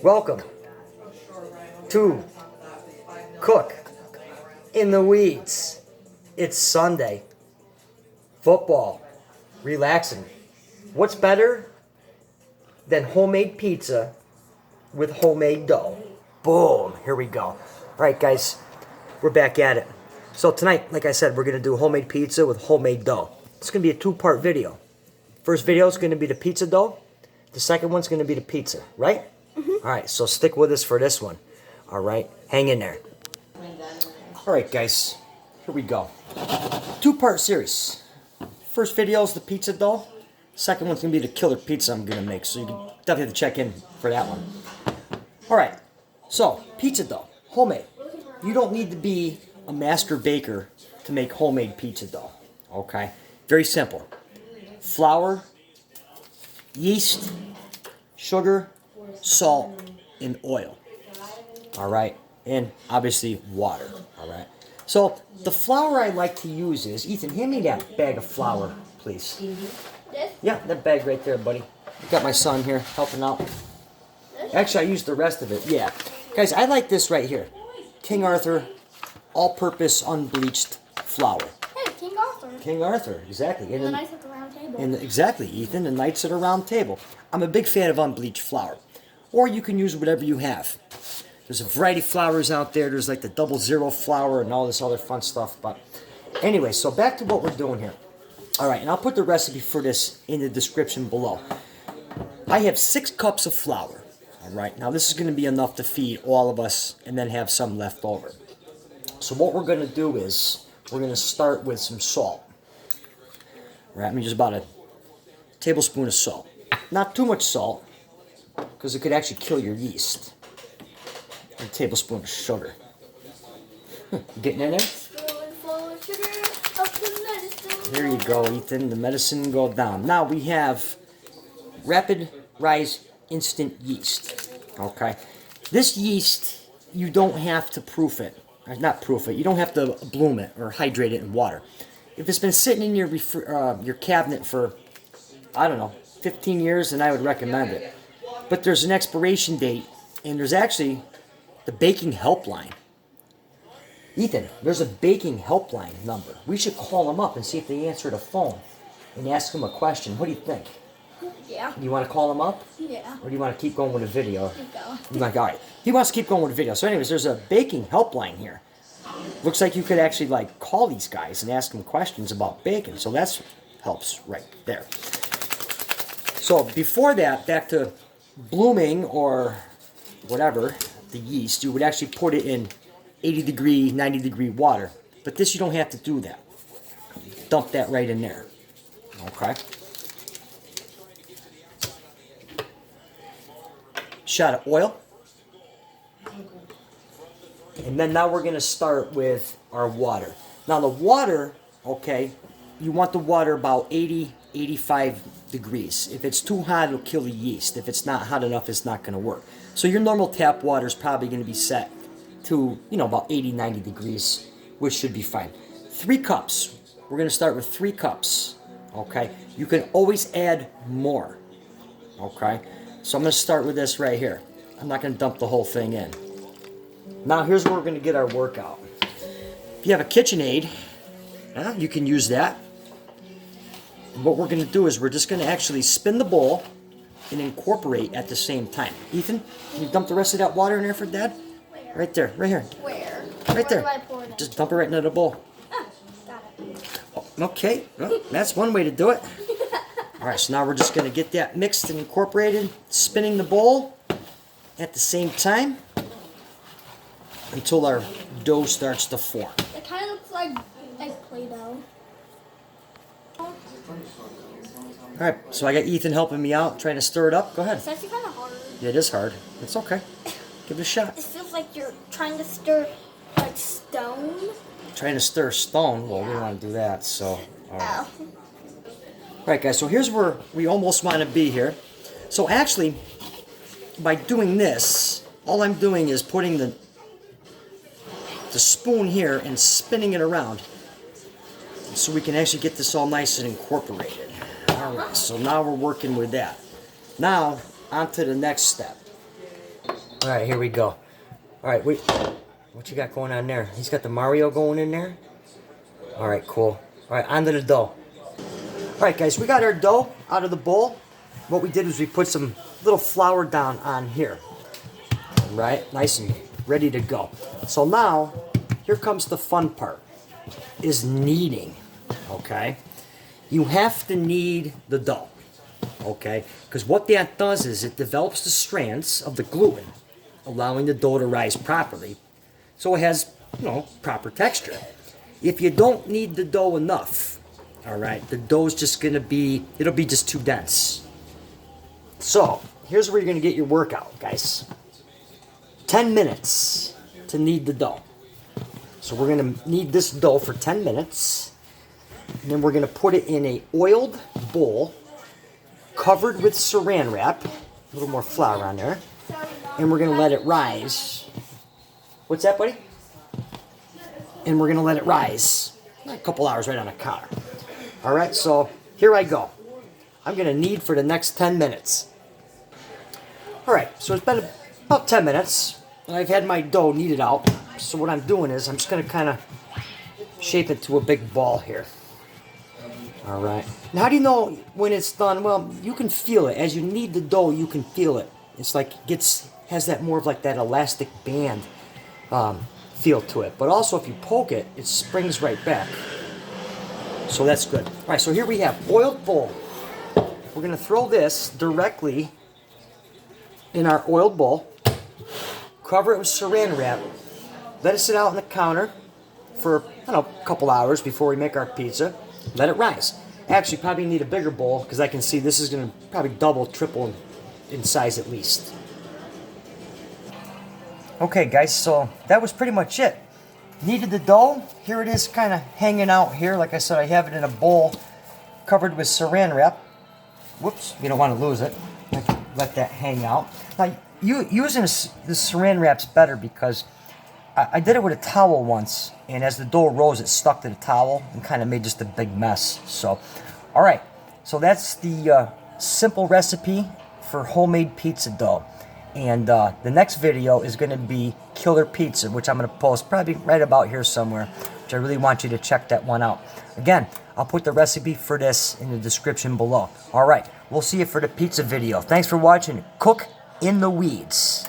Welcome to Cook in the Weeds. It's Sunday. Football. Relaxing. What's better than homemade pizza with homemade dough? Boom. Here we go. All right, guys. We're back at it. So tonight, like I said, we're going to do homemade pizza with homemade dough. It's going to be a two-part video. First video is going to be the pizza dough. The second one's going to be the pizza, right? Mm-hmm. All right, so stick with us for this one. All right, hang in there. All right, guys, here we go. Two-part series. First video is the pizza dough. Second one's going to be the killer pizza I'm going to make, so you can definitely have to check in for that one. All right, so pizza dough, homemade. You don't need to be a master baker to make homemade pizza dough, okay? Very simple. Flour, yeast, sugar, salt, and oil. All right, and obviously water. All right. So the flour I like to use is, Ethan, hand me that bag of flour, please. This? Yeah, that bag right there, buddy. Got my son here helping out. Actually, I used the rest of it. Yeah, guys, I like this right here. King Arthur, all-purpose unbleached flour. Hey, King Arthur. King Arthur, exactly. And the Knights at the Round Table. And exactly, Ethan, the Knights at a Round Table. I'm a big fan of unbleached flour. Or you can use whatever you have. There's a variety of flours out there. There's like the 00 flour and all this other fun stuff. But anyway, so back to what we're doing here. All right, and I'll put the recipe for this in the description below. I have 6 cups of flour. All right, now this is going to be enough to feed all of us and then have some left over. So what we're going to do is we're going to start with some salt. All right, I mean just about a tablespoon of salt. Not too much salt, because it could actually kill your yeast. And a tablespoon of sugar. Getting in there? There you go, Ethan. The medicine go down. Now we have rapid rise instant yeast. Okay. This yeast, you don't have to proof it. Not proof it. You don't have to bloom it or hydrate it in water. If it's been sitting in your cabinet for, I don't know, 15 years, then I would recommend it. But there's an expiration date, and there's actually the baking helpline. Ethan, there's a baking helpline number. We should call them up and see if they answer the phone and ask them a question. What do you think? Yeah. You want to call them up? Yeah. Or do you want to keep going with the video? Keep going. You're like, all right. He wants to keep going with the video. So anyways, there's a baking helpline here. Looks like you could actually like call these guys and ask them questions about baking. So that helps right there. So before that, back to blooming or whatever, the yeast, you would actually put it in 80 degree, 90 degree water. But this, you don't have to do that. Dump that right in there. Okay. Shot of oil. And then now we're going to start with our water. Now the water, okay, you want the water about 80, 85 degrees. If it's too hot, it'll kill the yeast. If it's not hot enough, it's not going to work. So your normal tap water is probably going to be set to, about 80, 90 degrees, which should be fine. 3 cups. We're going to start with 3 cups, okay? You can always add more, okay? So I'm going to start with this right here. I'm not going to dump the whole thing in. Now here's where we're going to get our workout. If you have a KitchenAid, you can use that. And what we're going to do is we're just going to actually spin the bowl and incorporate at the same time. Ethan, can you dump the rest of that water in there for Dad? Where? Right there, right here. Where? Right there. Where do I pour it in? Just dump it right into the bowl. Ah, got it. Oh, okay, well, that's one way to do it. All right, so now we're just going to get that mixed and incorporated, spinning the bowl at the same time until our dough starts to form. It kind of looks like Play-Doh. All right, so I got Ethan helping me out, trying to stir it up. Go ahead. It's actually kind of hard. Yeah, it is hard. It's okay. Give it a shot. It feels like you're trying to stir like stone. Trying to stir stone. Well, we don't want to do that, so. All right. Oh. All right, guys, so here's where we almost want to be here. So actually, by doing this, all I'm doing is putting the spoon here and spinning it around so we can actually get this all nice and incorporated. All right, so now we're working with that. Now, on to the next step. All right, here we go. All right, wait. What you got going on there? He's got the Mario going in there. All right, cool. All right, onto the dough. All right, guys, we got our dough out of the bowl. What we did was we put some little flour down on here. All right, nice and ready to go. So now, here comes the fun part, is kneading, okay? You have to knead the dough, okay? Because what that does is it develops the strands of the gluten, allowing the dough to rise properly, so it has, you know, proper texture. If you don't knead the dough enough, all right, the dough's just gonna be, it'll be just too dense. So, here's where you're gonna get your workout, guys. 10 minutes to knead the dough. So we're gonna knead this dough for 10 minutes. And then we're gonna put it in a oiled bowl, covered with saran wrap, a little more flour on there, and we're gonna let it rise. What's that, buddy? And we're gonna let it rise a couple hours right on the counter. All right, so here I go. I'm gonna knead for the next 10 minutes. All right, so it's been about 10 minutes, and I've had my dough kneaded out. So what I'm doing is I'm just gonna kind of shape it to a big ball here. All right. Now, how do you know when it's done? Well, you can feel it. As you knead the dough, you can feel it. It's like it has that more of like that elastic band feel to it. But also, if you poke it, it springs right back. So that's good. All right, so here we have oiled bowl. We're going to throw this directly in our oiled bowl. Cover it with saran wrap. Let it sit out on the counter for, I don't know, a couple hours before we make our pizza. Let it rise. Actually, probably need a bigger bowl because I can see this is going to probably double, triple in size at least. Okay, guys, so that was pretty much it. Kneaded the dough. Here it is kind of hanging out here. Like I said, I have it in a bowl covered with saran wrap. Whoops, you don't want to lose it. Let that hang out. Now, using the saran wrap's better because I did it with a towel once, and as the dough rose, it stuck to the towel and kind of made just a big mess. So, all right. So that's the simple recipe for homemade pizza dough. And the next video is going to be killer pizza, which I'm going to post probably right about here somewhere, which I really want you to check that one out. Again, I'll put the recipe for this in the description below. All right. We'll see you for the pizza video. Thanks for watching. Cook in the weeds.